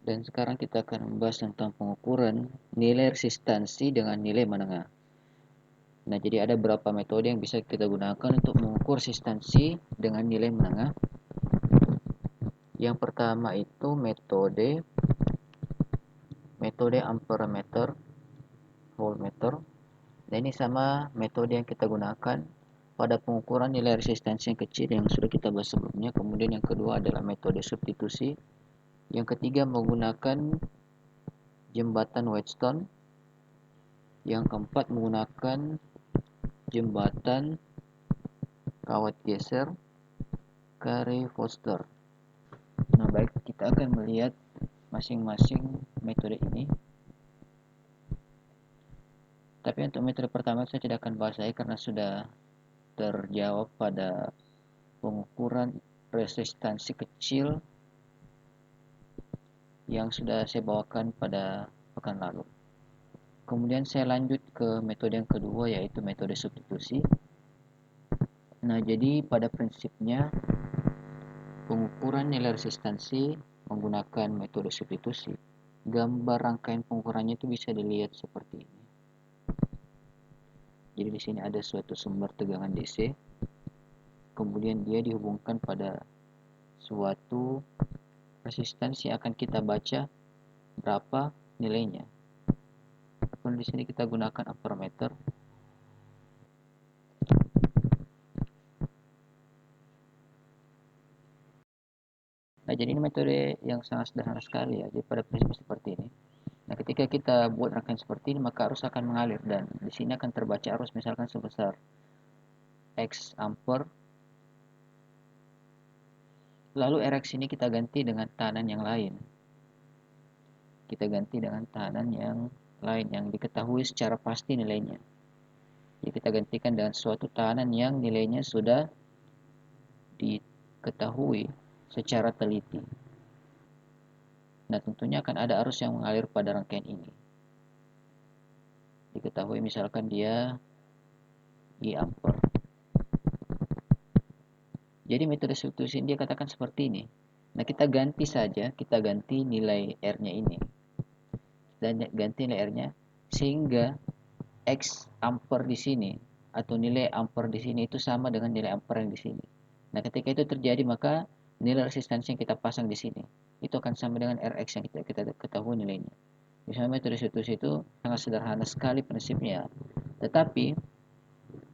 Dan sekarang kita akan membahas tentang pengukuran nilai resistansi dengan nilai menengah. Nah, jadi ada beberapa metode yang bisa kita gunakan untuk mengukur resistansi dengan nilai menengah. Yang pertama itu metode amperemeter, voltmeter. Nah, ini sama metode yang kita gunakan pada pengukuran nilai resistansi yang kecil yang sudah kita bahas sebelumnya. Kemudian yang kedua adalah metode substitusi. Yang ketiga menggunakan jembatan Wheatstone. Yang keempat menggunakan jembatan kawat geser Carey-Foster. Nah, baik, kita akan melihat masing-masing metode ini. Tapi untuk metode pertama saya tidak akan bahas lagi karena sudah terjawab pada pengukuran resistansi kecil yang sudah saya bawakan pada pekan lalu. Kemudian saya lanjut ke metode yang kedua, yaitu metode substitusi. Nah, jadi pada prinsipnya pengukuran nilai resistansi menggunakan metode substitusi. Gambar rangkaian pengukurannya itu bisa dilihat seperti ini. Jadi di sini ada suatu sumber tegangan DC, kemudian dia dihubungkan pada suatu resistansi yang akan kita baca berapa nilainya. Kemudian di sini kita gunakan ampermeter. Nah, jadi ini metode yang sangat sederhana sekali ya. Jadi pada prinsip seperti ini. Nah, ketika kita buat rangkaian seperti ini, maka arus akan mengalir dan di sini akan terbaca arus misalkan sebesar X ampere. Lalu Rx ini kita ganti dengan tahanan yang lain. Kita ganti dengan tahanan yang lain yang diketahui secara pasti nilainya. Jadi kita gantikan dengan suatu tahanan yang nilainya sudah diketahui secara teliti. Nah, tentunya akan ada arus yang mengalir pada rangkaian ini. Diketahui misalkan dia I ampere. Jadi metode substitusi dia katakan seperti ini. Nah, kita ganti saja, kita ganti nilai R-nya ini. Dan ganti nilai R-nya sehingga X ampere di sini atau nilai ampere di sini itu sama dengan nilai ampere yang di sini. Nah, ketika itu terjadi maka nilai resistansi yang kita pasang di sini itu akan sama dengan Rx yang kita ketahui nilainya. Misalnya metode substitusi itu sangat sederhana sekali prinsipnya. Tetapi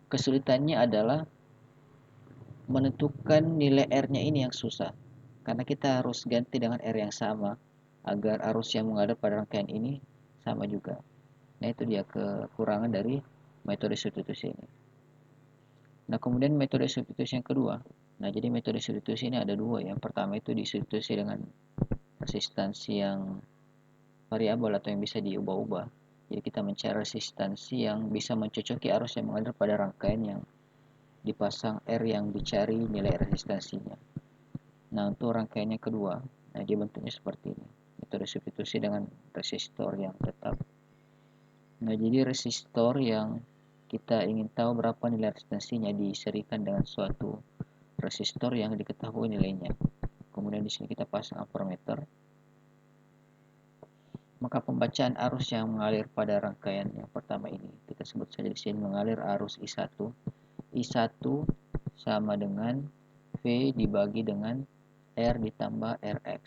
kesulitannya adalah menentukan nilai R-nya ini yang susah. Karena kita harus ganti dengan R yang sama agar arus yang mengalir pada rangkaian ini sama juga. Nah, itu dia kekurangan dari metode substitusi ini. Nah, kemudian metode substitusi yang kedua. Nah, jadi metode substitusi ini ada dua. Yang pertama itu disubstitusi dengan resistansi yang variabel atau yang bisa diubah-ubah. Jadi kita mencari resistansi yang bisa mencocoki arus yang mengalir pada rangkaian yang dipasang R yang dicari nilai resistansinya. Nah, untuk rangkaian yang kedua, nah dia bentuknya seperti ini. Metode substitusi dengan resistor yang tetap. Nah, jadi resistor yang kita ingin tahu berapa nilai resistansinya diserikan dengan suatu resistor yang diketahui nilainya. Kemudian di sini kita pasang ampermeter. Maka pembacaan arus yang mengalir pada rangkaian yang pertama ini kita sebut saja di sini mengalir arus I1. I1 sama dengan V dibagi dengan R ditambah Rx.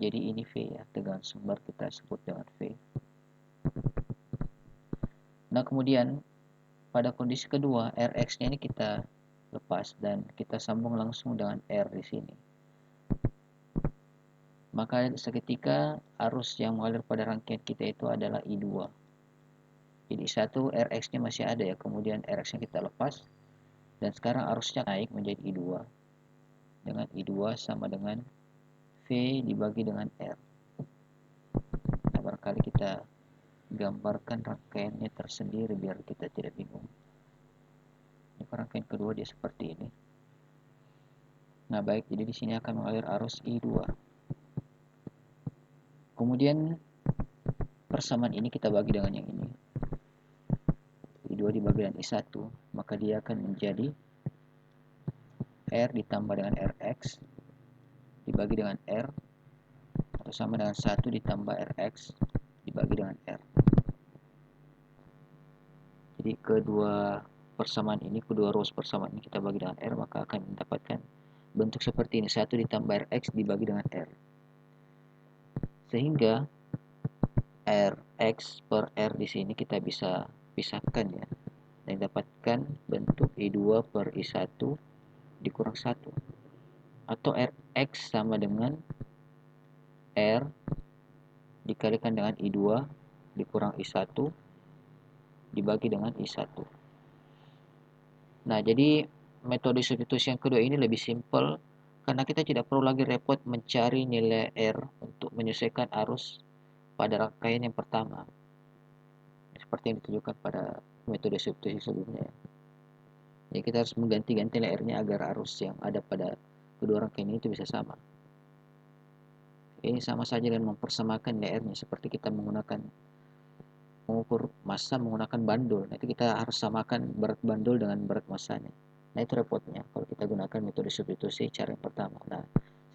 Jadi ini V ya, tegangan sumber kita sebut dengan V. Nah, kemudian pada kondisi kedua Rx-nya ini kita lepas dan kita sambung langsung dengan R di sini. Maka seketika arus yang mengalir pada rangkaian kita itu adalah I2. Jadi satu Rx-nya masih ada ya, kemudian Rx-nya kita lepas dan sekarang arusnya naik menjadi I2. Dengan I2 sama dengan V dibagi dengan R. Nah, barangkali kita gambarkan rangkaiannya tersendiri biar kita tidak bingung. Ini rangkaian kedua dia seperti ini. Nah, baik, jadi di sini akan mengalir arus I2. Kemudian persamaan ini kita bagi dengan yang ini. I2 dibagi dengan I1, maka dia akan menjadi R ditambah dengan Rx dibagi dengan R, atau sama dengan 1 ditambah Rx dibagi dengan R. Jadi kedua persamaan ini, kedua ruas persamaan ini kita bagi dengan R, maka akan mendapatkan bentuk seperti ini, 1 ditambah Rx dibagi dengan R. Sehingga Rx per R di sini kita bisa pisahkan ya, dan dapatkan bentuk I2 per I1 dikurang 1, atau Rx sama dengan R dikalikan dengan I2 dikurang I1 dibagi dengan I1. Nah, jadi metode substitusi yang kedua ini lebih simpel karena kita tidak perlu lagi repot mencari nilai R untuk menyesuaikan arus pada rangkaian yang pertama, seperti yang ditunjukkan pada metode substitusi sebelumnya. Jadi kita harus mengganti-ganti nilai R-nya agar arus yang ada pada kedua rangkaian ini itu bisa sama. Ini sama saja dengan mempersamakan nilai R-nya, seperti kita mengukur massa menggunakan bandul. Nah, itu kita harus samakan berat bandul dengan berat massanya. Nah, itu repotnya kalau kita gunakan metode substitusi cara yang pertama. Nah,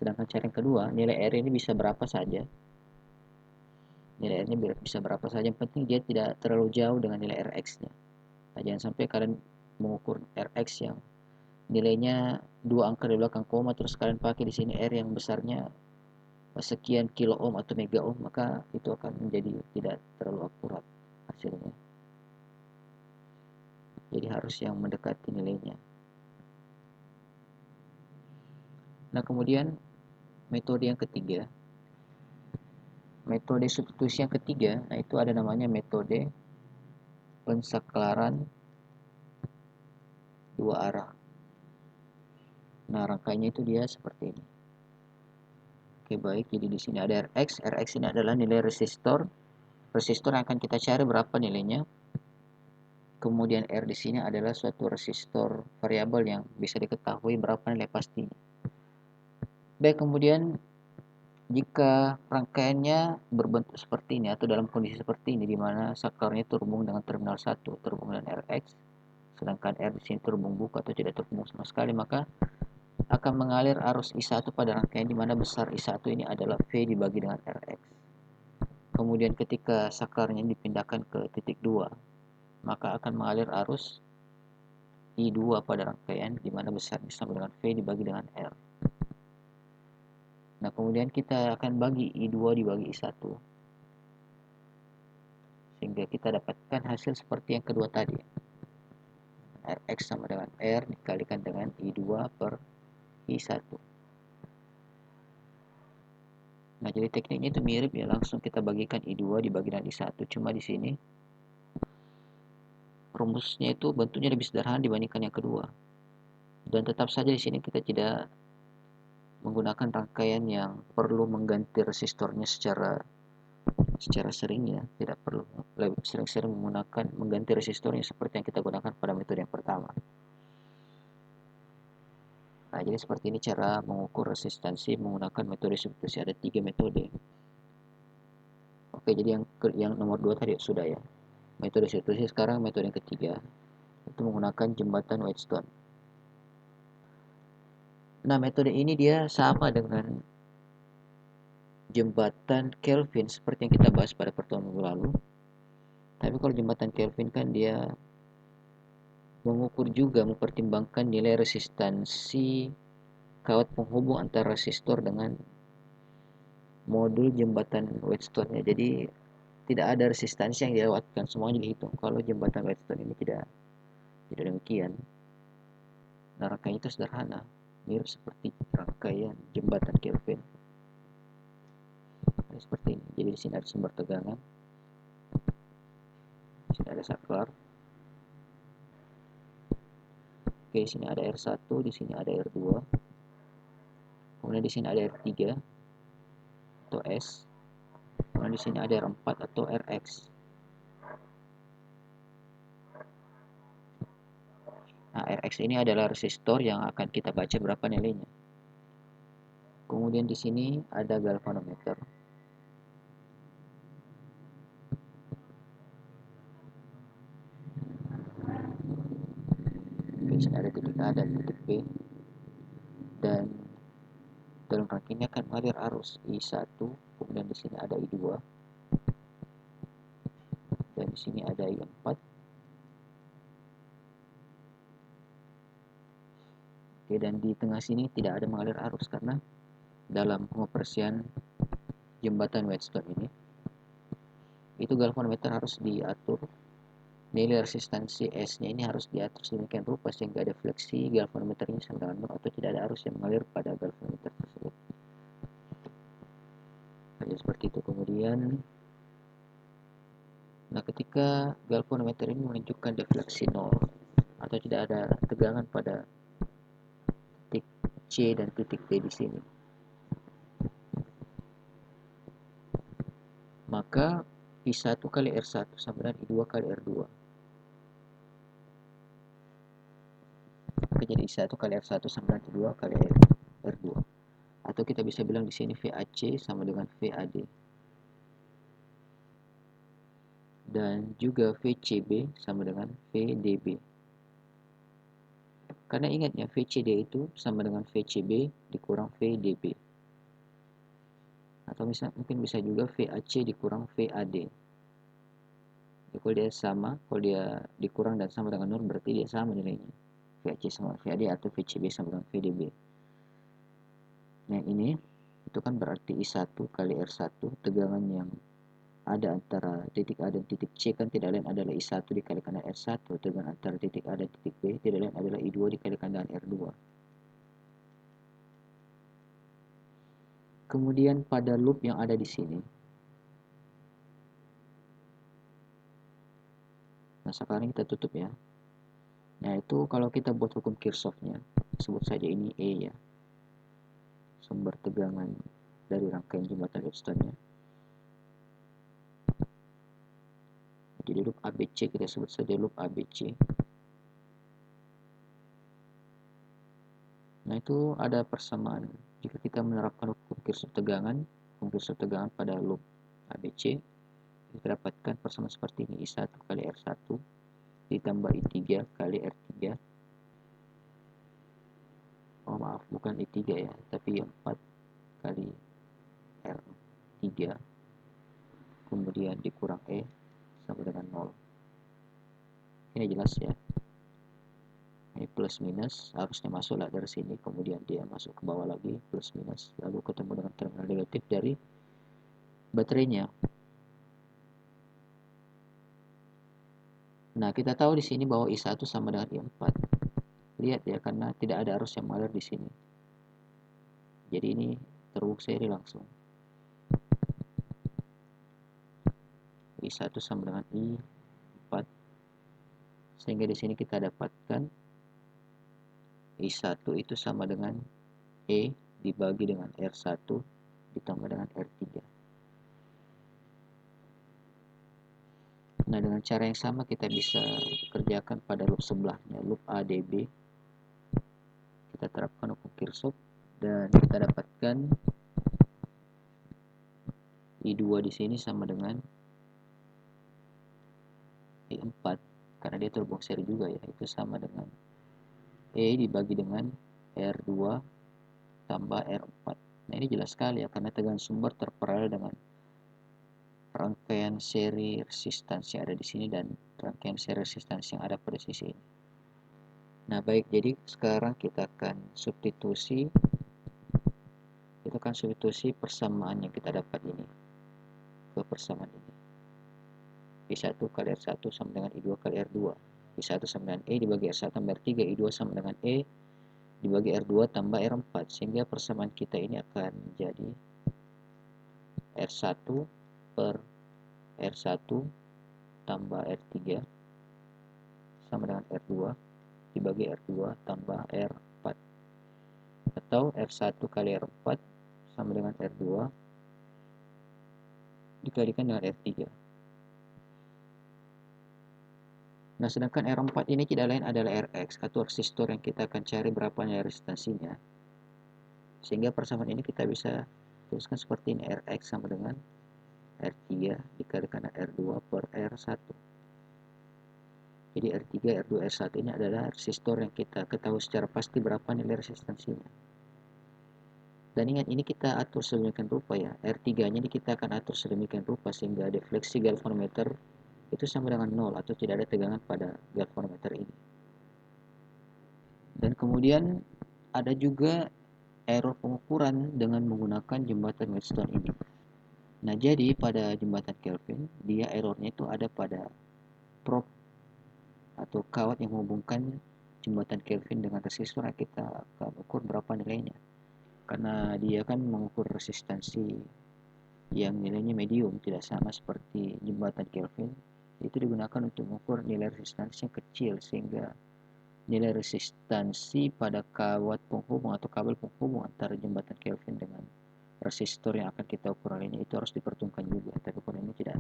sedangkan cara yang kedua, nilai R ini bisa berapa saja. Nilai R-nya bisa berapa saja, yang penting dia tidak terlalu jauh dengan nilai Rx-nya. Nah, jangan sampai kalian mengukur Rx yang nilainya 2 angka di belakang koma, terus kalian pakai di sini R yang besarnya sekian kilo ohm atau mega ohm, maka itu akan menjadi tidak terlalu akurat hasilnya. Jadi harus yang mendekati nilainya. Nah, kemudian metode yang ketiga, metode substitusi yang ketiga, nah itu ada namanya metode pensaklaran dua arah. Nah, rangkaiannya itu dia seperti ini. Oke, baik. Jadi di sini ada Rx. Rx ini adalah nilai resistor. Resistor yang akan kita cari berapa nilainya. Kemudian R di sini adalah suatu resistor variabel yang bisa diketahui berapa nilai pastinya. Baik, kemudian jika rangkaiannya berbentuk seperti ini atau dalam kondisi seperti ini, di mana saklarnya terhubung dengan terminal 1, terhubung dengan Rx, sedangkan R di sini terhubung buka atau tidak terhubung sama sekali, maka akan mengalir arus I1 pada rangkaian di mana besar I1 ini adalah V dibagi dengan Rx. Kemudian ketika saklarnya dipindahkan ke titik 2, maka akan mengalir arus I2 pada rangkaian di mana besarnya sama dengan V dibagi dengan R. Nah, kemudian kita akan bagi I2 dibagi I1, sehingga kita dapatkan hasil seperti yang kedua tadi. Rx sama dengan R dikalikan dengan I2 per I1. Nah, jadi tekniknya itu mirip ya, langsung kita bagikan I2 dibagi dengan I1. Cuma di sini rumusnya itu bentuknya lebih sederhana dibandingkan yang kedua. Dan tetap saja di sini kita tidak menggunakan rangkaian yang perlu mengganti resistornya secara sering ya, tidak perlu lebih sering-sering mengganti resistornya seperti yang kita gunakan pada metode yang pertama. Nah, jadi seperti ini cara mengukur resistansi menggunakan metode substitusi. Ada 3 metode. Oke, jadi yang nomor 2 tadi sudah ya. Metode substitusi. Sekarang metode yang ketiga, itu menggunakan jembatan Wheatstone. Nah, metode ini dia sama dengan jembatan Kelvin seperti yang kita bahas pada pertemuan minggu lalu. Tapi kalau jembatan Kelvin kan dia mengukur juga, mempertimbangkan nilai resistansi kawat penghubung antara resistor dengan modul jembatan Wheatstone-nya. Jadi tidak ada resistansi yang dilewatkan, semuanya dihitung. Kalau jembatan Wheatstone ini tidak demikian. Nah, rangkaian itu sederhana, mirip seperti rangkaian jembatan Kelvin. Seperti ini. Jadi di sini ada sumber tegangan, di sini ada saklar. Oke, di sini ada R1, di sini ada R2. Kemudian di sini ada R3 atau S. Kemudian di sini ada R4 atau Rx. Nah, Rx ini adalah resistor yang akan kita baca berapa nilainya. Kemudian di sini ada galvanometer. Oke, di sini ada titik A dan titik B. Dan dalam rangkaian ini akan mengalir arus I1, dan di sini ada I2, dan di sini ada I4. Oke, dan di tengah sini tidak ada mengalir arus karena dalam pengoperasian jembatan Whetstone ini itu galvanometer harus diatur, nilai resistansi S-nya ini harus diatur sedemikian rupa sehingga ada fleksi galvanometer ini sama dengan nol atau tidak ada arus yang mengalir pada galvanometer tersebut. Jadi seperti itu. Kemudian, nah ketika galvanometer ini menunjukkan defleksi nol atau tidak ada tegangan pada titik C dan titik D di sini, maka I1 kali R1 sama dengan I2 kali R2. Maka jadi I1 kali R1 sama dengan I2 kali R2. Atau kita bisa bilang di sini VAC sama dengan VAD. Dan juga VCB sama dengan VDB. Karena ingatnya VCD itu sama dengan VCB dikurang VDB. Atau mungkin bisa juga VAC dikurang VAD. Jadi kalau dia sama, kalau dia dikurang dan sama dengan 0 berarti dia sama nilainya. VAC sama VAD atau VCB sama dengan VDB. Nah ini itu kan berarti I1 kali R1, tegangan yang ada antara titik A dan titik C kan tidak lain adalah I1 dikalikan dengan R1, tegangan antara titik A dan titik B tidak lain adalah I2 dikalikan dengan R2. Kemudian pada loop yang ada di sini, nah sekarang kita tutup ya. Nah itu kalau kita buat hukum Kirchhoff-nya, sebut saja ini E ya, sumber tegangan dari rangkaian jembatan Whetstone-nya. Jadi loop ABC kita sebut saja loop ABC. Nah itu ada persamaan. Jika kita menerapkan hukum Kirchhoff tegangan pada loop ABC, kita dapatkan persamaan seperti ini. I1 kali R1 ditambah I3 kali R3. Oh maaf, bukan I3 ya, tapi 4 kali R3 kemudian dikurang E sama dengan 0. Ini jelas ya. Ini plus minus harusnya masuklah dari sini, kemudian dia masuk ke bawah lagi plus minus, lalu ketemu dengan terminal negatif dari baterainya. Nah kita tahu di sini bahwa I1 sama dengan I4. Lihat ya, karena tidak ada arus yang mengalir di sini. Jadi ini terbukti seri langsung. I1 sama dengan I4. Sehingga di sini kita dapatkan I1 itu sama dengan E dibagi dengan R1 ditambah dengan R3. Nah, dengan cara yang sama kita bisa kerjakan pada loop sebelahnya, loop ADB. Kita terapkan hukum Kirchhoff dan kita dapatkan I2 di sini sama dengan I4 karena dia terhubung seri juga ya, itu sama dengan E dibagi dengan R2 tambah R4. Nah ini jelas sekali ya, karena tegangan sumber terparalel dengan rangkaian seri resistansi yang ada di sini dan rangkaian seri resistansi yang ada pada sisi ini. Nah baik, jadi sekarang kita akan substitusi persamaan yang kita dapat ini ke persamaan ini. I1 kali R1 sama dengan I2 kali R2. I1 sama dengan E dibagi R1 tambah R3, I2 sama dengan E dibagi R2 tambah R4, sehingga persamaan kita ini akan menjadi R1 per R1 tambah R3 sama dengan R2 dibagi R2 tambah R4, atau R1 kali R4 sama dengan R2 dikalikan dengan R3. Nah, sedangkan R4 ini tidak lain adalah Rx atau resistor yang kita akan cari berapa nilai resistansinya. Sehingga persamaan ini kita bisa tuliskan seperti ini, Rx sama dengan R3 dikalikan R2 per R1. Jadi R3, R2, R1 ini adalah resistor yang kita ketahui secara pasti berapa nilai resistansinya. Dan ingat, ini kita atur sedemikian rupa ya, R3 nya ini kita akan atur sedemikian rupa sehingga defleksi galvanometer itu sama dengan 0 atau tidak ada tegangan pada galvanometer ini. Dan kemudian ada juga error pengukuran dengan menggunakan jembatan Wheatstone ini. Nah, jadi pada jembatan Kelvin, dia errornya itu ada pada probe atau kawat yang menghubungkan jembatan Kelvin dengan resistor yang kita akan ukur berapa nilainya. Karena dia kan mengukur resistansi yang nilainya medium, tidak sama seperti jembatan Kelvin. Itu digunakan untuk mengukur nilai resistansi yang kecil, sehingga nilai resistansi pada kawat penghubung atau kabel penghubung antara jembatan Kelvin dengan resistor yang akan kita ukur lainnya itu harus diperhitungkan juga, tapi kalau ini tidak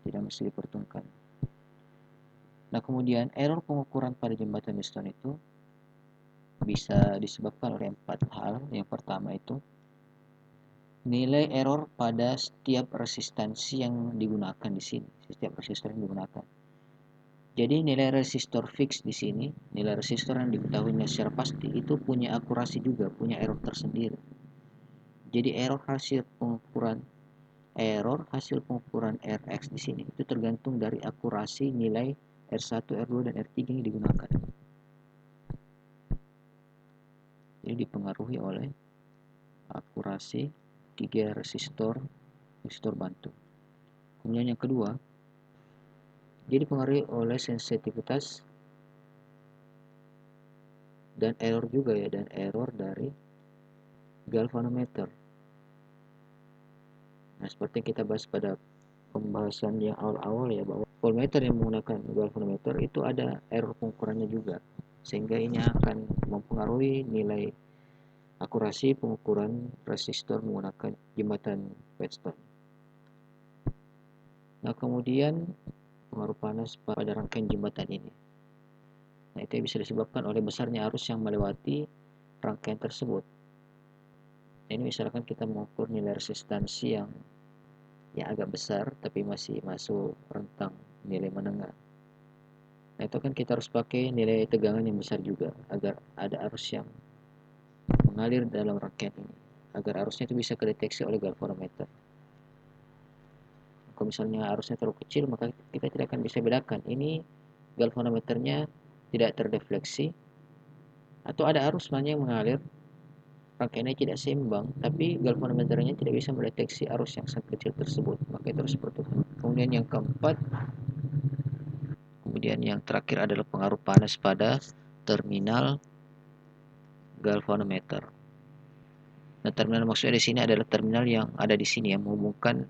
mesti diperhitungkan. Nah, kemudian error pengukuran pada jembatan Wheatstone itu bisa disebabkan oleh 4 hal. Yang pertama itu nilai error pada setiap resistansi yang digunakan di sini, setiap resistor yang digunakan. Jadi nilai resistor fix di sini, nilai resistor yang diketahuinya secara pasti itu punya akurasi juga, punya error tersendiri. Jadi error hasil pengukuran Rx di sini itu tergantung dari akurasi nilai R1, R2 dan R3 yang digunakan. Jadi dipengaruhi oleh akurasi 3 resistor bantu. Kemudian yang kedua, jadi dipengaruhi oleh sensitivitas dan error juga ya, dan error dari galvanometer. Nah, seperti yang kita bahas pada pembahasan yang awal-awal ya, bahwa voltmeter yang menggunakan galvanometer itu ada error pengukurannya juga, sehingga ini akan mempengaruhi nilai akurasi pengukuran resistor menggunakan jembatan Wheatstone. Nah, kemudian pengaruh panas pada rangkaian jembatan ini. Nah, itu bisa disebabkan oleh besarnya arus yang melewati rangkaian tersebut. Ini misalkan kita mengukur nilai resistansi yang agak besar tapi masih masuk rentang nilai menengah. Nah, itu kan kita harus pakai nilai tegangan yang besar juga agar ada arus yang mengalir dalam rangkaian ini, agar arusnya itu bisa kedeteksi oleh galvanometer. Kalau misalnya arusnya terlalu kecil, maka kita tidak akan bisa bedakan ini galvanometernya tidak terdefleksi atau ada arus sebenarnya yang mengalir, rangkaiannya tidak seimbang, tapi galvanometernya tidak bisa mendeteksi arus yang sangat kecil tersebut, maka itu harus seperti itu. Kemudian yang terakhir adalah pengaruh panas pada terminal galvanometer. Nah, terminal maksudnya di sini adalah terminal yang ada di sini yang menghubungkan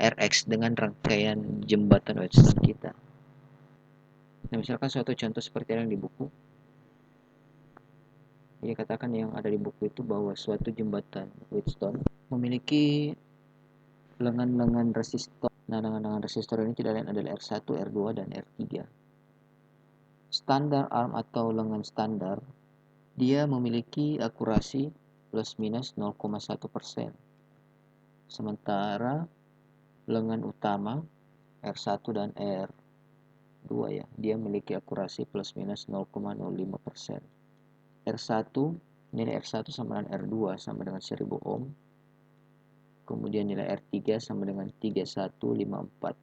Rx dengan rangkaian jembatan Wheatstone kita. Nah, misalkan suatu contoh seperti yang di buku. Dia katakan yang ada di buku itu bahwa suatu jembatan Wheatstone memiliki lengan-lengan resistor. Nah, lengan-lengan resistor ini tidak lain adalah R1, R2, dan R3. Standar arm atau lengan standar, dia memiliki akurasi plus minus 0,1%. Sementara lengan utama R1 dan R2 ya, dia memiliki akurasi plus minus 0,05%. R1, nilai R1 sama dengan R2 sama dengan 1000 ohm. Kemudian nilai R3 sama dengan 3154.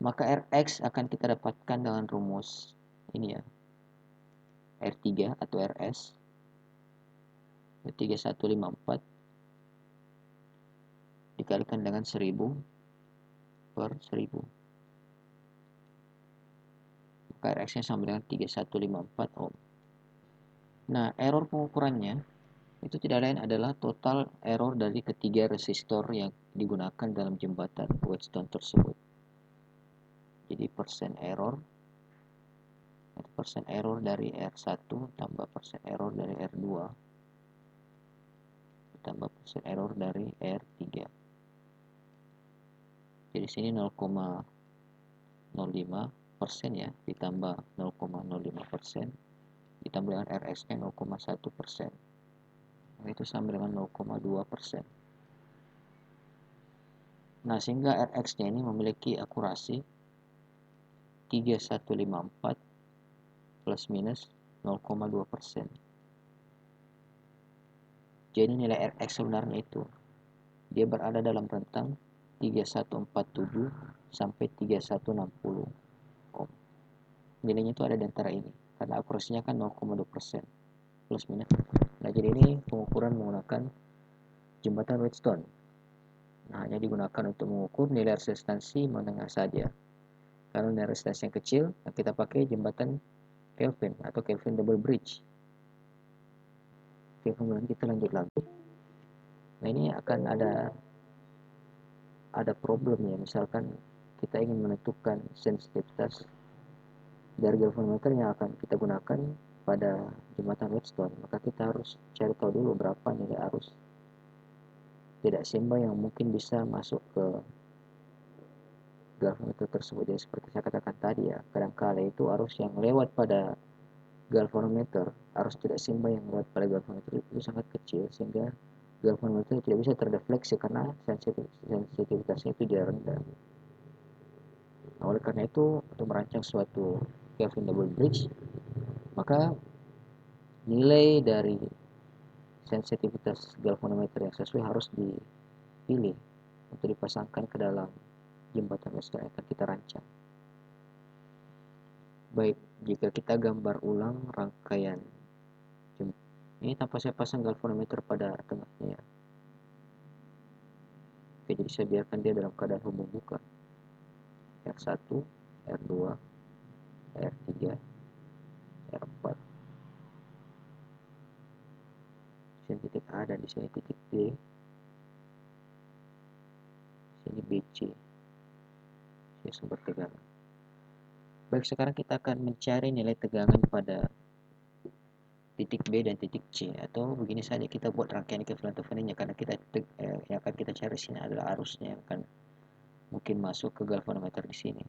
Maka Rx akan kita dapatkan dengan rumus ini ya, R3 atau Rs 3154 dikalikan dengan 1000 per 1000. Maka Rx nya sama dengan 3154 ohm. Nah, error pengukurannya itu tidak lain adalah total error dari ketiga resistor yang digunakan dalam jembatan Wheatstone tersebut. Jadi persen error dari R1 tambah persen error dari R2 tambah persen error dari R3. Jadi sini 0,05% ya, ditambah 0,05% ditambah dengan Rs nya 0,1%. Itu sama dengan 0,2%. Nah, sehingga Rx nya ini memiliki akurasi 3154 plus minus 0,2%. Jadi nilai Rx sebenarnya itu dia berada dalam rentang 3147 sampai 3160 ohm. Nilainya itu ada di antara ini karena akurasinya kan 0,2% plus minus. Nah, jadi ini pengukuran menggunakan jembatan Wheatstone. Nah, hanya digunakan untuk mengukur nilai resistansi menengah saja. Kalau nilai resistansi yang kecil, kita pakai jembatan Kelvin atau Kelvin double bridge. Oke, kemudian kita lanjut lagi. Nah, ini akan ada problem ya, misalkan kita ingin menentukan sensitivitas dari galvanometer yang akan kita gunakan pada jembatan Wheatstone, maka kita harus cari tahu dulu berapa nilai arus tidak seimbang yang mungkin bisa masuk ke galvanometer tersebut. Jadi seperti saya katakan tadi ya, kadangkala itu arus yang lewat pada galvanometer, arus tidak seimbang yang lewat pada galvanometer itu sangat kecil sehingga galvanometer tidak bisa terdefleksi karena sensitivitasnya itu dia rendah. Nah, oleh karena itu untuk merancang suatu Kelvin double bridge, maka nilai dari sensitivitas galvanometer yang sesuai harus dipilih untuk dipasangkan ke dalam jembatan Wheatstone yang akan kita rancang. Baik, jika kita gambar ulang rangkaian ini tanpa saya pasang galvanometer pada tengahnya. Oke, jadi saya biarkan dia dalam keadaan hubung buka. R1, R2, R3, R4. Sini titik A dan di sini titik B. Sini BC. Ini sumber tegangan. Baik, sekarang kita akan mencari nilai tegangan pada titik B dan titik C, atau begini saja kita buat rangkaian equivalent Theveninnya karena yang akan kita cari sini adalah arusnya yang akan mungkin masuk ke galvanometer di sini.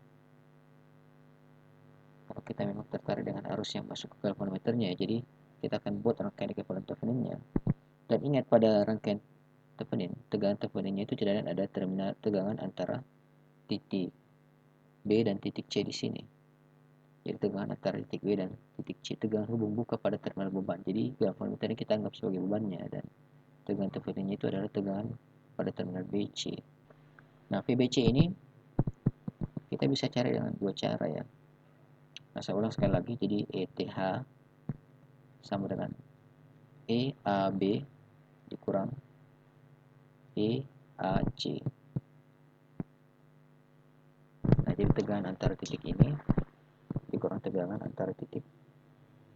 Kalau kita memang tertarik dengan arus yang masuk ke galvanometernya, jadi kita akan buat rangkaian equivalent Theveninnya. Dan ingat pada rangkaian Thevenin, tegangan Theveninnya itu tidak ada terminal tegangan antara titik B dan titik C di sini. Jadi tegangan antara titik B dan titik C, tegangan hubung buka pada terminal beban. Jadi galvanometer ini kita anggap sebagai bebannya, dan tegangan Theveninnya itu adalah tegangan pada terminal BC. Nah, VBC ini kita bisa cari dengan dua cara ya. Nah, saya ulang sekali lagi, jadi ETH sama dengan EAB dikurang EAC. Nah, jadi tegangan antara titik ini dikurang tegangan antara titik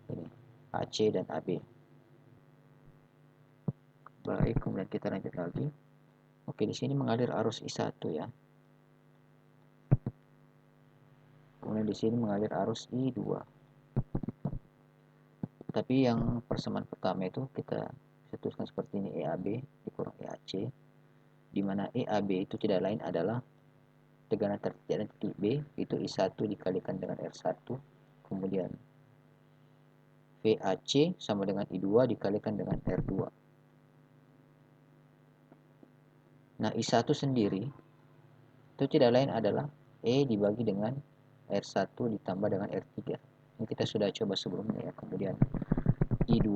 ini AC dan AB. Baik, kemudian kita lanjut lagi. Oke, di sini mengalir arus I1 ya. Kemudian di sini mengalir arus I2. Tapi yang persamaan pertama itu kita tuliskan seperti ini, EAB dikurang EAC, di mana EAB itu tidak lain adalah tegangan antara titik A dan titik B, itu I1 dikalikan dengan R1, kemudian VAC sama dengan I2 dikalikan dengan R2. Nah, I1 sendiri itu tidak lain adalah E dibagi dengan R1 ditambah dengan R3. Ini kita sudah coba sebelumnya ya. Kemudian I2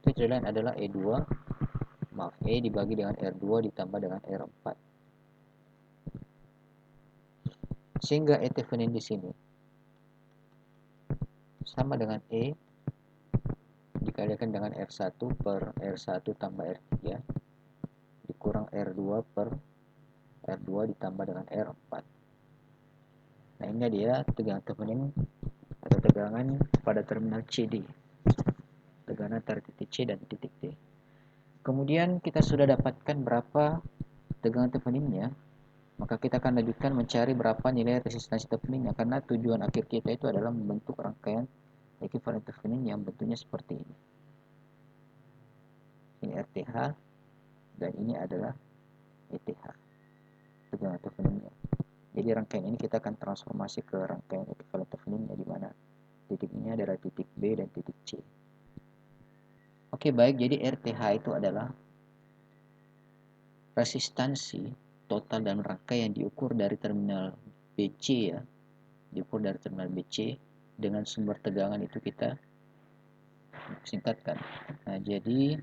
itu tidak lain adalah E dibagi dengan R2 ditambah dengan R4. Sehingga E Thevenin di sini sama dengan E dikalikan dengan R1 per R1 tambah R3 dikurang R2 per R2 ditambah dengan R4. Nah, ini dia tegangan Thevenin atau tegangan pada terminal CD, tegangan antara titik C dan titik D. Kemudian kita sudah dapatkan berapa tegangan Theveninnya, maka kita akan lanjutkan mencari berapa nilai resistansi Theveninnya, karena tujuan akhir kita itu adalah membentuk rangkaian equivalent Thevenin yang bentuknya seperti ini. Ini RTH dan ini adalah ETH, tegangan Theveninnya. Jadi rangkaian ini kita akan transformasi ke rangkaian equivalent Theveninnya, di mana titik ini adalah titik B dan titik C. Oke, baik, jadi RTH itu adalah resistansi total dan rangkaian diukur dari terminal BC ya, diukur dari terminal BC dengan sumber tegangan itu kita singkatkan. Nah, jadi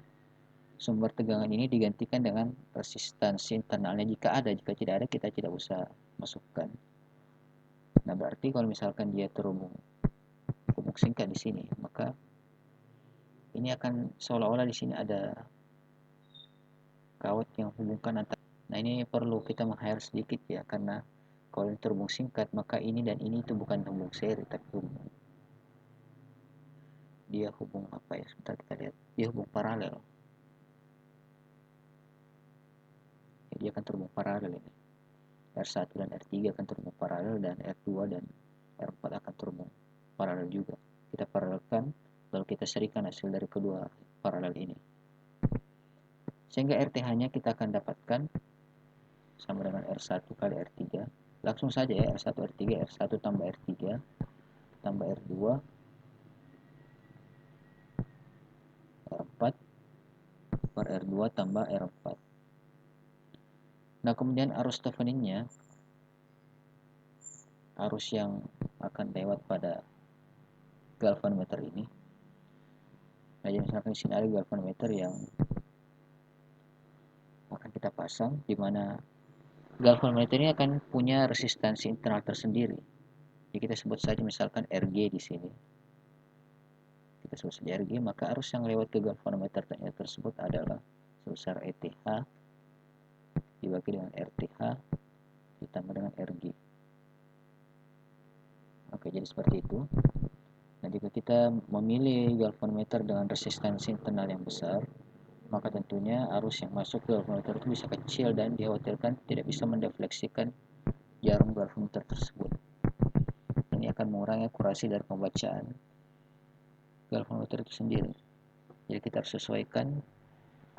sumber tegangan ini digantikan dengan resistansi internalnya jika ada. Jika tidak ada, kita tidak usah masukkan. Nah, berarti kalau misalkan dia terhubung singkat di sini, maka ini akan seolah-olah di sini ada kawat yang hubungkan antara. Nah, ini perlu kita meng-hire sedikit ya, karena kalau ini terhubung singkat, maka ini dan ini itu bukan hubung seri, tapi dia hubung apa ya? Sebentar kita lihat. Dia hubung paralel. Jadi dia akan terhubung paralel ini. R1 dan R3 akan terhubung paralel, dan R2 dan R4 akan terhubung paralel juga. Kita paralelkan, lalu kita serikan hasil dari kedua paralel ini. Sehingga RTH-nya kita akan dapatkan sama dengan R1 kali R3. Langsung saja ya, R1 R3, R1 tambah R3 tambah R2 R4 per R2 tambah R4. Nah, kemudian arus Theveninnya, arus yang akan lewat pada galvanometer ini. Nah, jadi misalkan di sini ada galvanometer yang akan kita pasang, di mana galvanometer ini akan punya resistansi internal tersendiri. Jadi kita sebut saja misalkan RG di sini. Kita sebut saja RG, maka arus yang lewat ke galvanometer tersebut adalah sebesar ETH dibagi dengan RTH ditambah dengan RG. Oke, jadi seperti itu. Nah, jika kita memilih galvanometer dengan resistansi internal yang besar, maka tentunya arus yang masuk ke galvanometer itu bisa kecil dan dikhawatirkan tidak bisa mendefleksikan jarum galvanometer tersebut. Ini akan mengurangi akurasi dari pembacaan galvanometer itu sendiri. Jadi kita harus sesuaikan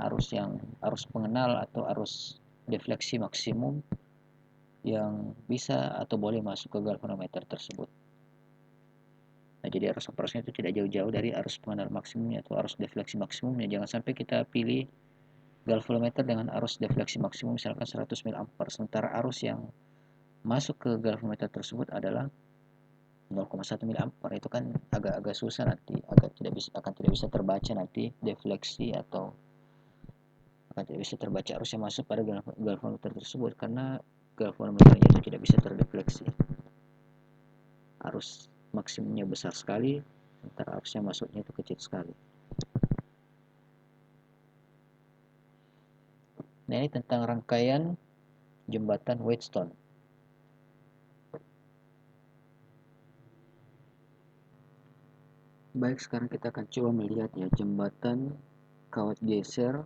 arus pengenal atau arus defleksi maksimum yang bisa atau boleh masuk ke galvanometer tersebut. Nah, jadi arus operasinya itu tidak jauh-jauh dari arus pengenal maksimumnya atau arus defleksi maksimumnya. Jangan sampai kita pilih galvanometer dengan arus defleksi maksimum misalkan 100 mA, sementara arus yang masuk ke galvanometer tersebut adalah 0,1 mA. Itu kan agak susah nanti, akan tidak bisa terbaca nanti defleksi atau akan tidak bisa terbaca arus yang masuk pada galvanometer tersebut karena galvanometernya itu tidak bisa terdefleksi. Arus maksimumnya besar sekali, sementara arus yang masuknya itu kecil sekali. Nah, ini tentang rangkaian jembatan Wheatstone. Baik, sekarang kita akan coba melihat ya jembatan kawat geser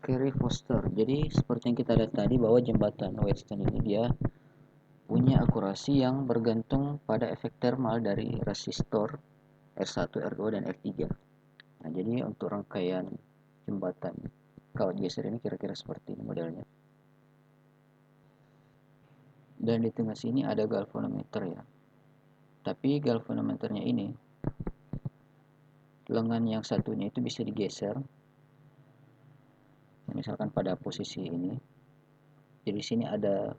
Carey Foster. Jadi seperti yang kita lihat tadi bahwa jembatan Wheatstone ini dia punya akurasi yang bergantung pada efek thermal dari resistor R1, R2 dan R3. Nah, jadi untuk rangkaian jembatan kawat geser ini kira-kira seperti ini modelnya. Dan di tengah sini ada galvanometer ya. Tapi galvanometernya ini lengan yang satunya itu bisa digeser. Misalkan pada posisi ini. Jadi di sini ada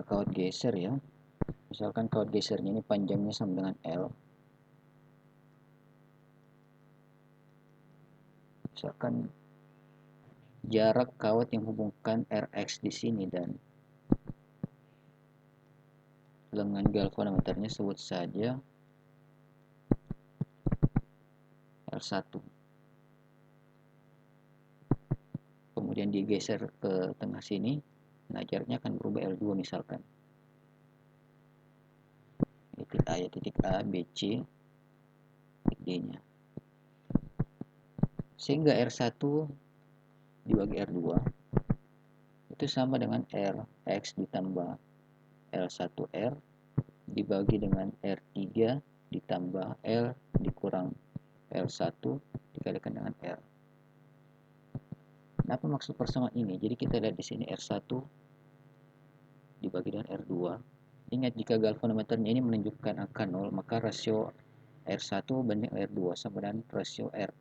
kawat geser ya. Misalkan kawat gesernya ini panjangnya sama dengan L. Misalkan jarak kawat yang hubungkan Rx di sini dan lengan galvanometernya sebut saja L1. Kemudian digeser ke tengah sini, nah jaraknya akan berubah L2 misalkan. Titik A ya, titik A, B, C, titik D-nya. Sehingga R1 dibagi R2 itu sama dengan Rx ditambah L1R dibagi dengan R3 ditambah L dikurang L1 dikalikan dengan R. Nah, apa maksud persamaan ini? Jadi kita lihat di sini R1 dibagi dengan R2. Ingat, jika galvanometernya ini menunjukkan angka 0, maka rasio R1 banding R2 sama dengan rasio R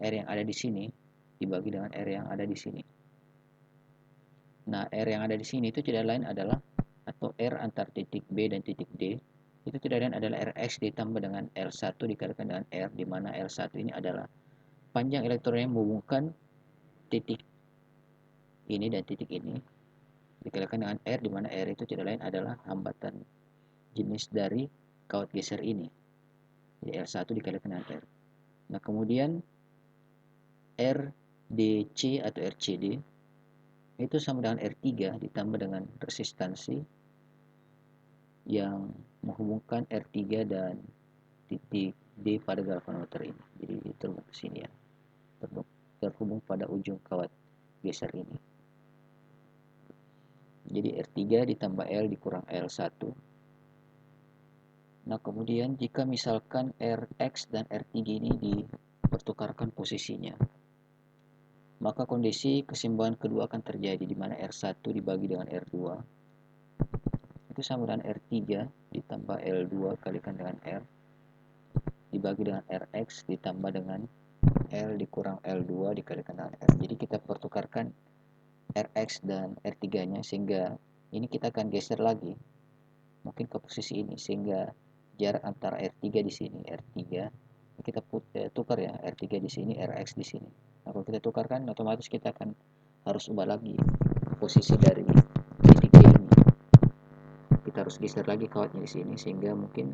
yang ada di sini dibagi dengan R yang ada di sini. Nah, R yang ada di sini itu tidak lain adalah, atau R antar titik B dan titik D, itu tidak lain adalah Rx ditambah dengan L1 dikalikan dengan R, di mana L1 ini adalah panjang elektronnya menghubungkan titik ini dan titik ini dikalikan dengan R, di mana R itu tidak lain adalah hambatan jenis dari kawat geser ini. Jadi L1 dikalikan dengan R. Nah, kemudian RDC atau RCD itu sama dengan R3 ditambah dengan resistansi yang menghubungkan R3 dan titik D pada galvanometer ini. Jadi terhubung ke sini ya. Terhubung pada ujung kawat geser ini. Jadi R3 ditambah L dikurang L1. Nah, kemudian jika misalkan Rx dan R3 ini dipertukarkan posisinya, maka kondisi keseimbangan kedua akan terjadi, di mana R1 dibagi dengan R2 itu sama dengan R3 ditambah L2 kalikan dengan R dibagi dengan Rx ditambah dengan L dikurang L2 dikalikan dengan R. Jadi kita pertukarkan Rx dan R3-nya, sehingga ini kita akan geser lagi mungkin ke posisi ini, sehingga jarak antara R3 di sini, R3 kita tukar ya, R3 di sini, Rx di sini. Nah, kalau kita tukarkan otomatis kita akan harus ubah lagi posisi dari titik D ini. Kita harus geser lagi kawatnya di sini, sehingga mungkin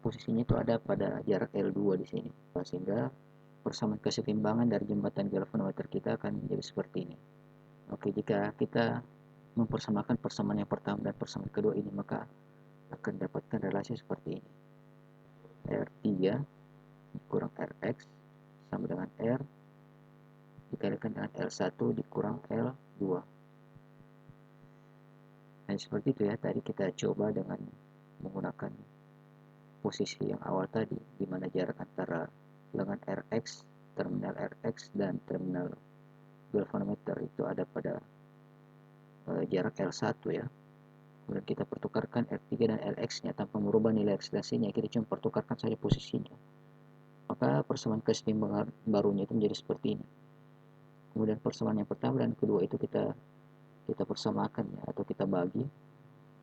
posisinya itu ada pada jarak L2 di sini. Sehingga persamaan keseimbangan dari jembatan galvanometer kita akan menjadi seperti ini. Oke, jika kita mempersamakan persamaan yang pertama dan persamaan kedua ini, maka akan dapatkan relasi seperti ini. R3 dikurang Rx sama dengan R dikalikan dengan L1 dikurang L2. Nah, seperti itu ya. Tadi kita coba dengan menggunakan posisi yang awal tadi, di mana jarak antara lengan Rx, terminal Rx dan terminal galvanometer itu ada pada jarak L1 ya. Kemudian kita pertukarkan R3 dan Lx nya tanpa merubah nilai resistansinya, kita cuma pertukarkan saja posisinya, maka persamaan keseimbangan barunya itu menjadi seperti ini. Kemudian persamaan yang pertama dan kedua itu kita persamakan ya, atau kita bagi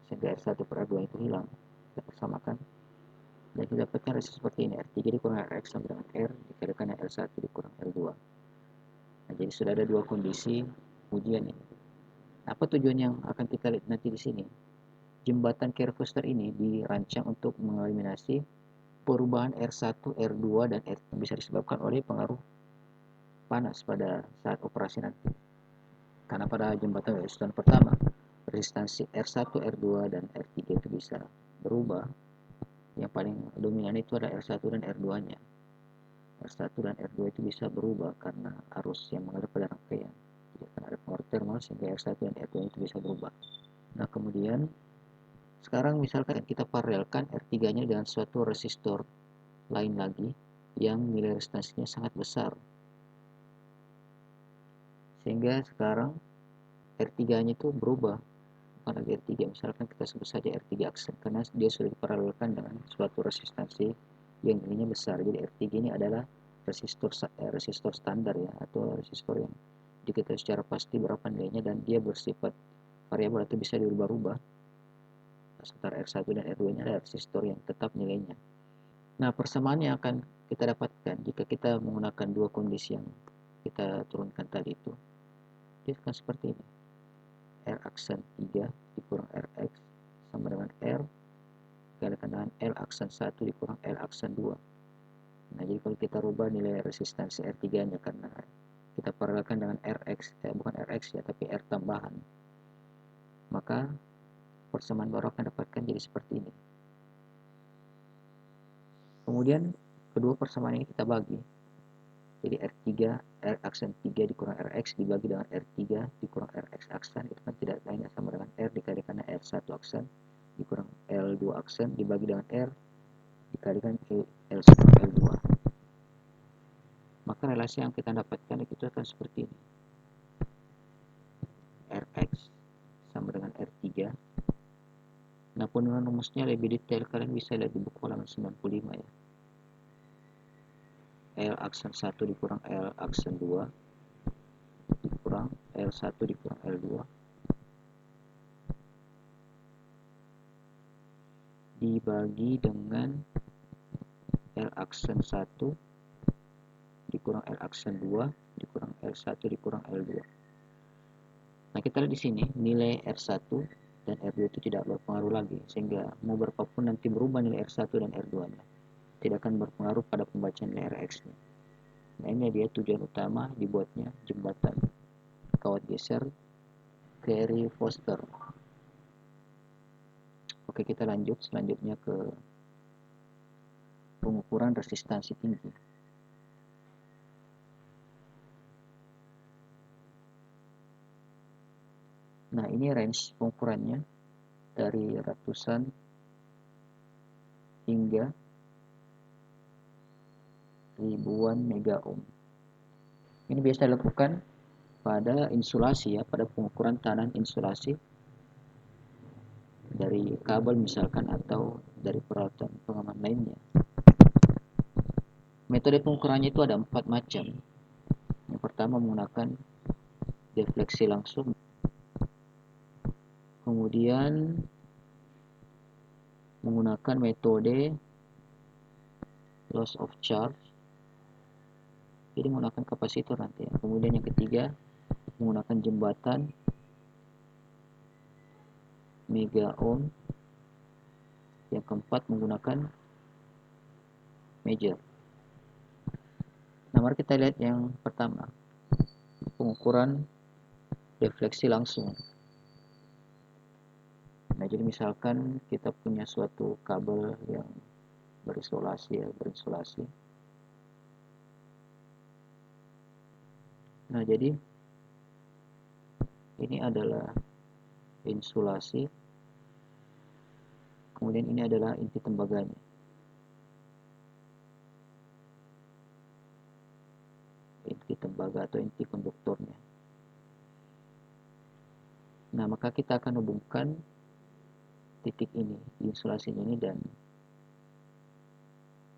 sehingga R1 per R2 itu hilang, kita persamakan dan kita dapatkan resiko seperti ini. R3 dikurang Rx sama dengan R dikalikan dengan L1 dikurang L2. Nah, jadi sudah ada dua kondisi ujian ini. Apa tujuan yang akan kita lihat nanti di sini? Jembatan Kerr-Foster ini dirancang untuk mengeliminasi perubahan R1, R2 dan R bisa disebabkan oleh pengaruh panas pada saat operasi nanti. Karena pada jembatan Wellstone pertama, resistansi R1, R2 dan R3 itu bisa berubah. Yang paling dominan itu adalah R1 dan R2-nya. R1 dan R2 itu bisa berubah karena arus yang mengalir pada rangkaian. Jadi akan ada pengaruh termal sehingga R1 dan R2 itu bisa berubah. Nah, kemudian sekarang misalkan kita paralelkan R3-nya dengan suatu resistor lain lagi yang nilai resistansinya sangat besar. Sehingga sekarang R3-nya itu berubah, bukan lagi R3, misalkan kita sebut saja R3 aksen, karena dia sudah diparalelkan dengan suatu resistansi yang nilainya besar. Jadi R3 ini adalah resistor standar ya, atau resistor yang diketahui secara pasti berapa nilainya dan dia bersifat variabel atau bisa dirubah-rubah. Sementara R1 dan R2 nya adalah resistor yang tetap nilainya. Nah, persamaan yang akan kita dapatkan jika kita menggunakan dua kondisi yang kita turunkan tadi itu, dia akan seperti ini. R aksen 3 dikurang Rx sama dengan R dikalikan dengan L aksen 1 dikurang L aksen 2. Nah, jadi kalau kita rubah nilai resistansi R3 nya karena kita paralelkan dengan Rx, bukan Rx ya, tapi R tambahan, maka persamaan baru akan dapatkan jadi seperti ini. Kemudian kedua persamaan ini kita bagi. Jadi R3, R aksen 3 dikurang Rx dibagi dengan R3 dikurang Rx aksen, itu kan tidak lain sama dengan R dikalikan dengan R1 aksen dikurang L2 aksen dibagi dengan R dikalikan L1 L2. Maka relasi yang kita dapatkan itu akan seperti ini. Rx sama dengan R3. Nah, penurunan rumusnya lebih detail kalian bisa lihat di buku halaman 95 ya. L aksen 1 dikurang L aksen 2 dikurang L1 dikurang L2 dibagi dengan L aksen 1 dikurang L aksen 2 dikurang L1 dikurang L2. Nah, kita lihat di sini nilai R1 dan R2 itu tidak berpengaruh lagi, sehingga mau berapapun nanti berubah nilai R1 dan R2-nya, tidak akan berpengaruh pada pembacaan nilai Rx-nya. Nah, ini dia tujuan utama dibuatnya jembatan kawat geser Carey-Foster. Oke, kita lanjut selanjutnya ke pengukuran resistansi tinggi. Nah, ini range pengukurannya dari ratusan hingga ribuan mega ohm. Ini biasa dilakukan pada insulasi ya, pada pengukuran tahanan insulasi dari kabel misalkan atau dari peralatan pengaman lainnya. Metode pengukurannya itu ada 4 macam. Yang pertama menggunakan defleksi langsung, kemudian menggunakan metode loss of charge, jadi menggunakan kapasitor nanti ya. Kemudian yang ketiga menggunakan jembatan mega ohm, yang keempat menggunakan major. Nah, mari kita lihat yang pertama, pengukuran defleksi langsung. Nah, jadi misalkan kita punya suatu kabel yang berinsulasi. Nah, jadi ini adalah insulasi, kemudian ini adalah inti tembaganya. Inti tembaga atau inti konduktornya. Nah, maka kita akan hubungkan titik ini, insulasi ini dan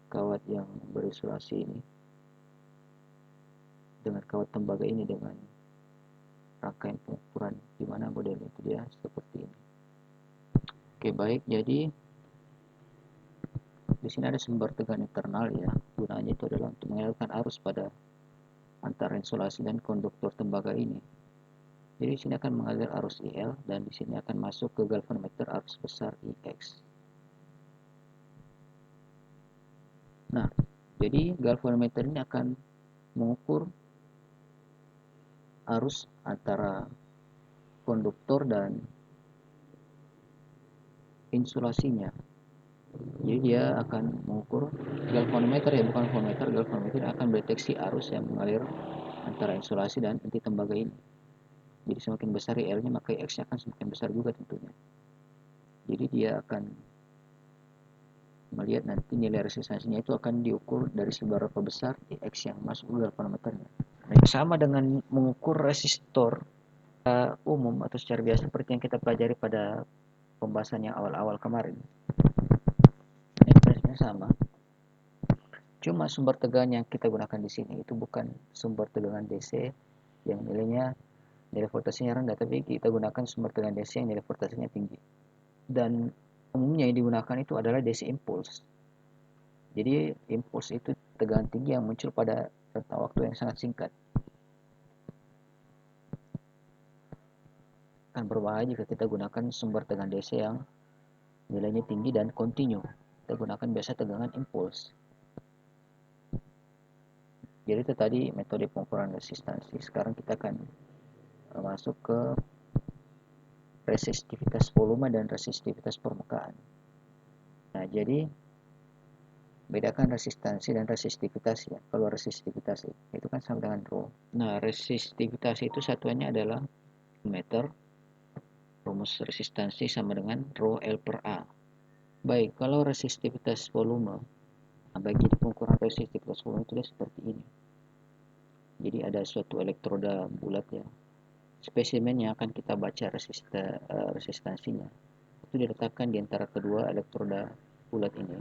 kawat yang berinsulasi ini dengan kawat tembaga ini dengan rangkaian pengukuran, di mana modelnya itu dia seperti ini. Oke, baik. Jadi di sini ada sumber tegangan internal ya. Gunanya itu adalah untuk mengalirkan arus pada antara insulasi dan konduktor tembaga ini. Jadi di sini akan mengalir arus IL dan di sini akan masuk ke galvanometer arus besar IX. Nah, jadi galvanometer ini akan mengukur arus antara konduktor dan insulasinya. Jadi dia akan mengukur galvanometer ya, bukan voltmeter. Galvanometer akan mendeteksi arus yang mengalir antara insulasi dan inti tembaga ini. Jadi semakin besar IL-nya maka X-nya akan semakin besar juga tentunya. Jadi dia akan melihat nanti nilai resistansinya itu akan diukur dari seberapa besar X yang masuk ke galvanometernya. Nah, sama dengan mengukur resistor umum atau secara biasa seperti yang kita pelajari pada pembahasan yang awal-awal kemarin. Ini prinsipnya sama. Cuma sumber tegangan yang kita gunakan di sini itu bukan sumber tegangan DC yang nilai voltasenya rendah, tapi kita gunakan sumber tegangan DC yang nilai voltasenya tinggi. Dan umumnya yang digunakan itu adalah DC impulse. Jadi impulse itu tegangan tinggi yang muncul pada rentang waktu yang sangat singkat. Akan berbahaya jika kita gunakan sumber tegangan DC yang nilainya tinggi dan kontinu. Kita gunakan biasa tegangan impulse. Jadi itu tadi metode pengukuran resistansi. Sekarang kita akan masuk ke resistivitas volume dan resistivitas permukaan. Nah, jadi bedakan resistansi dan resistivitas ya. Kalau resistivitas itu kan sama dengan rho. Nah, resistivitas itu satuannya adalah meter. Rumus resistansi sama dengan rho L per A. Baik, kalau resistivitas volume, bagi pengukuran resistivitas volume itu seperti ini. Jadi ada suatu elektroda bulat ya. Spesimen yang akan kita baca resistansinya itu diletakkan di antara kedua elektroda bulat ini.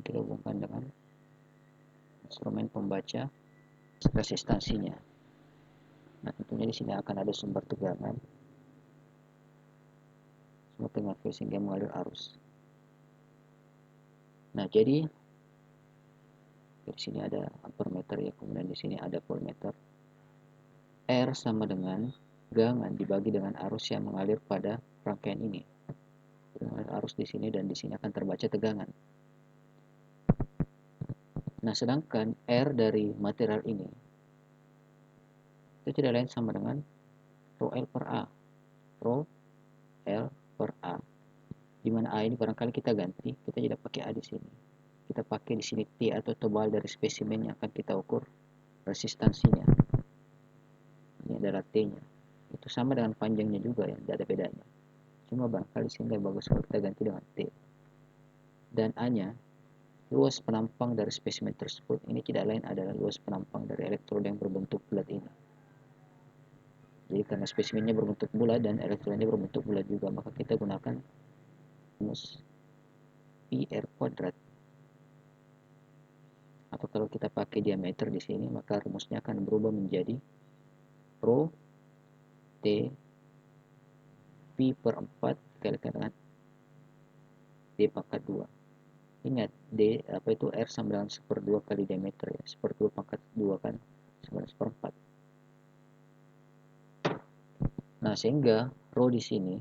Kita hubungkan dengan instrumen pembaca resistansinya. Nah, tentunya di sini akan ada sumber tegangan sehingga mengalir arus. Nah, jadi Di sini ada ampermeter ya, kemudian di sini ada voltmeter. R sama dengan tegangan dibagi dengan arus yang mengalir pada rangkaian ini. Arus di sini dan di sini akan terbaca tegangan. Nah, sedangkan R dari material ini itu tidak lain sama dengan Rho L per A. Rho L per A. Di mana A ini barangkali kita ganti, kita tidak pakai A di sini. Kita pakai di sini T atau tebal dari spesimen yang akan kita ukur resistansinya. Ini adalah T-nya. Itu sama dengan panjangnya juga ya, tidak ada bedanya. Cuma barangkali sini lebih bagus kalau kita ganti dengan T. Dan A-nya, luas penampang dari spesimen tersebut ini tidak lain adalah luas penampang dari elektroda yang berbentuk bulat ini. Jadi karena spesimennya berbentuk bulat dan elektrodanya berbentuk bulat juga, maka kita gunakan rumus pi r kuadrat. Atau kalau kita pakai diameter di sini, maka rumusnya akan berubah menjadi Rho T pi per 4 dikalikan dengan D pangkat 2. Ingat, D apa itu R sama dengan 1/2 kali diameter ya. 1/2 pangkat 2 kan sama dengan 1/4. Nah, sehingga Rho di sini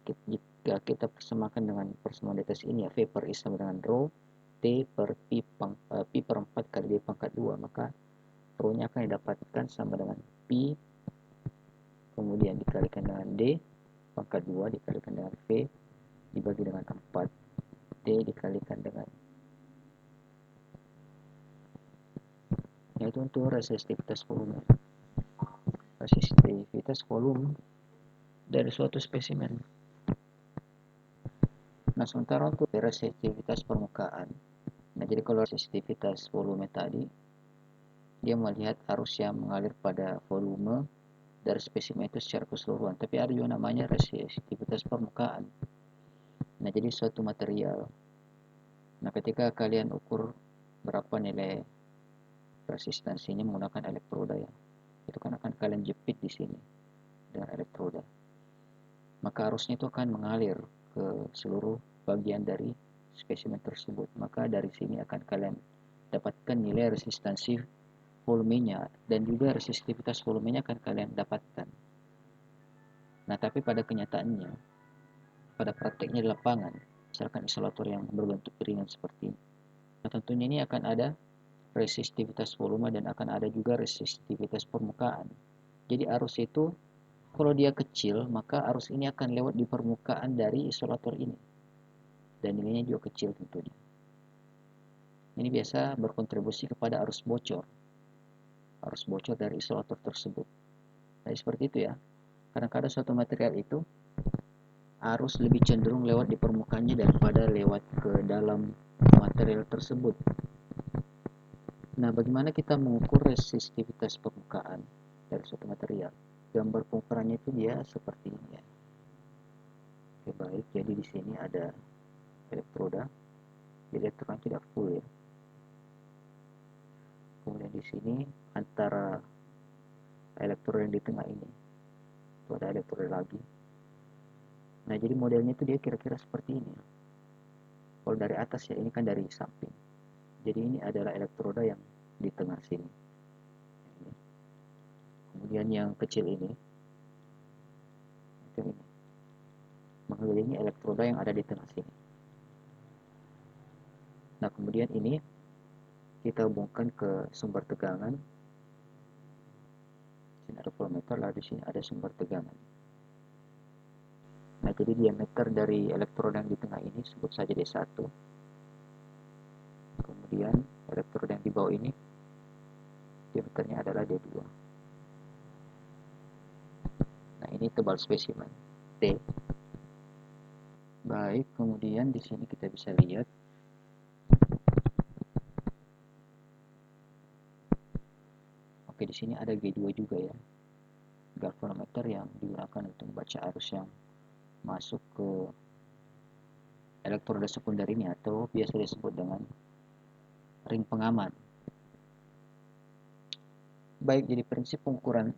jika kita persamakan dengan persamaan di atas ini ya, V per I sama dengan Rho T per pi per 4 kali D pangkat 2, maka Rho-nya akan didapatkan sama dengan pi kemudian dikalikan dengan D pangkat 2 dikalikan dengan V dibagi dengan 4 D dikalikan dengan, yaitu untuk resistivitas volume. Resistivitas volume dari suatu spesimen. Nah, sementara untuk resistivitas permukaan, nah jadi kalau resistivitas volume tadi, dia melihat arus yang mengalir pada volume dari spesimen itu secara keseluruhan, tapi ada juga namanya resistivitas permukaan. Nah, jadi suatu material, nah ketika kalian ukur berapa nilai resistansinya menggunakan elektroda ya, itu kan akan kalian jepit di sini dengan elektroda, maka arusnya itu akan mengalir ke seluruh bagian dari spesimen tersebut. Maka dari sini akan kalian dapatkan nilai resistansi volumenya dan juga resistivitas volumenya akan kalian dapatkan. Nah, tapi pada kenyataannya, pada prakteknya di lapangan, misalkan isolator yang berbentuk ringan seperti ini, nah tentunya ini akan ada resistivitas volume dan akan ada juga resistivitas permukaan. Jadi arus itu kalau dia kecil, maka arus ini akan lewat di permukaan dari isolator ini. Dan nilainya juga kecil tentunya. Ini biasa berkontribusi kepada arus bocor. Arus bocor dari isolator tersebut. Nah, seperti itu ya. Kadang-kadang suatu material itu arus lebih cenderung lewat di permukaannya daripada lewat ke dalam material tersebut. Nah, bagaimana kita mengukur resistivitas permukaan dari suatu material? Gambar pengukurannya itu dia seperti ini ya. Oke, baik. Jadi di sini ada elektroda. Jadi elektroda tidak full ya. Kemudian di sini antara elektroda yang di tengah ini itu ada elektroda lagi. Nah, jadi modelnya itu dia kira-kira seperti ini. Kalau dari atas ya, ini kan dari samping. Jadi ini adalah elektroda yang di tengah sini. Kemudian yang kecil ini, itu ini, mengelilingi elektroda yang ada di tengah sini. Nah, kemudian ini kita hubungkan ke sumber tegangan. Sini ada voltmeter, lalu di sini ada sumber tegangan. Nah, jadi diameter dari elektroda yang di tengah ini sebut saja D1. Kemudian elektroda yang di bawah ini diameternya adalah D2. Nah, ini tebal spesimen T. Baik, kemudian di sini kita bisa lihat oke, di sini ada G2 juga ya. Galvanometer yang digunakan untuk membaca arus yang masuk ke elektroda sekunder ini atau biasa disebut dengan ring pengaman. Baik, jadi prinsip pengukuran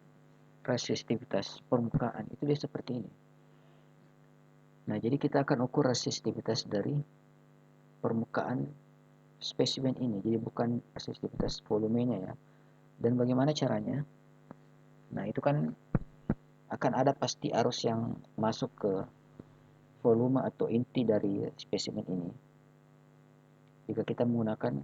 resistivitas permukaan itu dia seperti ini. Nah, jadi kita akan ukur resistivitas dari permukaan spesimen ini, jadi bukan resistivitas volumenya ya. Dan bagaimana caranya? Nah, itu kan akan ada pasti arus yang masuk ke volume atau inti dari spesimen ini jika kita menggunakan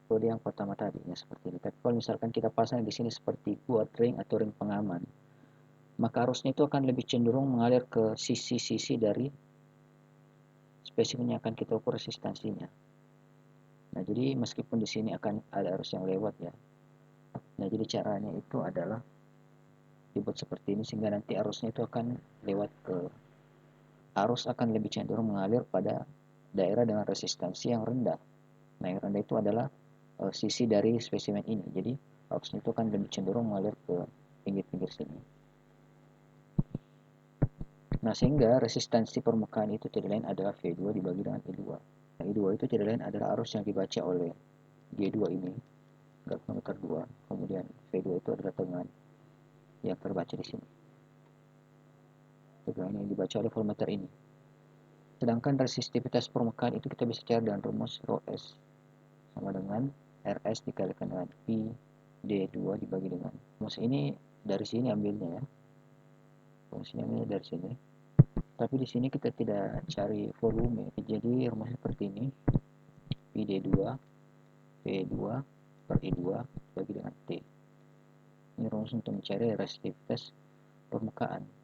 kode yang pertama tadi ya, seperti ini. Tapi kalau misalkan kita pasang di sini seperti quad ring atau ring pengaman, maka arusnya itu akan lebih cenderung mengalir ke sisi-sisi dari spesimen yang akan kita ukur resistansinya. Nah, jadi meskipun di sini akan ada arus yang lewat ya. Nah, jadi caranya itu adalah dibuat seperti ini sehingga nanti arusnya itu akan lewat ke arus akan lebih cenderung mengalir pada daerah dengan resistansi yang rendah. Nah, yang rendah itu adalah sisi dari spesimen ini. Jadi arusnya itu akan lebih cenderung mengalir ke pinggir-pinggir sini. Nah, sehingga resistansi permukaan itu tidak lain adalah V2 dibagi dengan E2. Nah, E2 itu tidak lain adalah arus yang dibaca oleh G2 ini, galvanometer 2. Kemudian V2 itu adalah tegangan yang terbaca di sini. Tegangan yang dibaca oleh voltmeter ini. Sedangkan resistivitas permukaan itu kita bisa cari dengan rumus rho S sama dengan RS dikalikan dengan Pi D2 dibagi dengan. Rumus ini dari sini ambilnya ya. Rumus ini ambilnya dari sini. Tapi di sini kita tidak cari volume. Jadi rumusnya seperti ini. Pi D2 V2 per I2 bagi dengan T. Ini rumus untuk mencari resistivitas permukaan.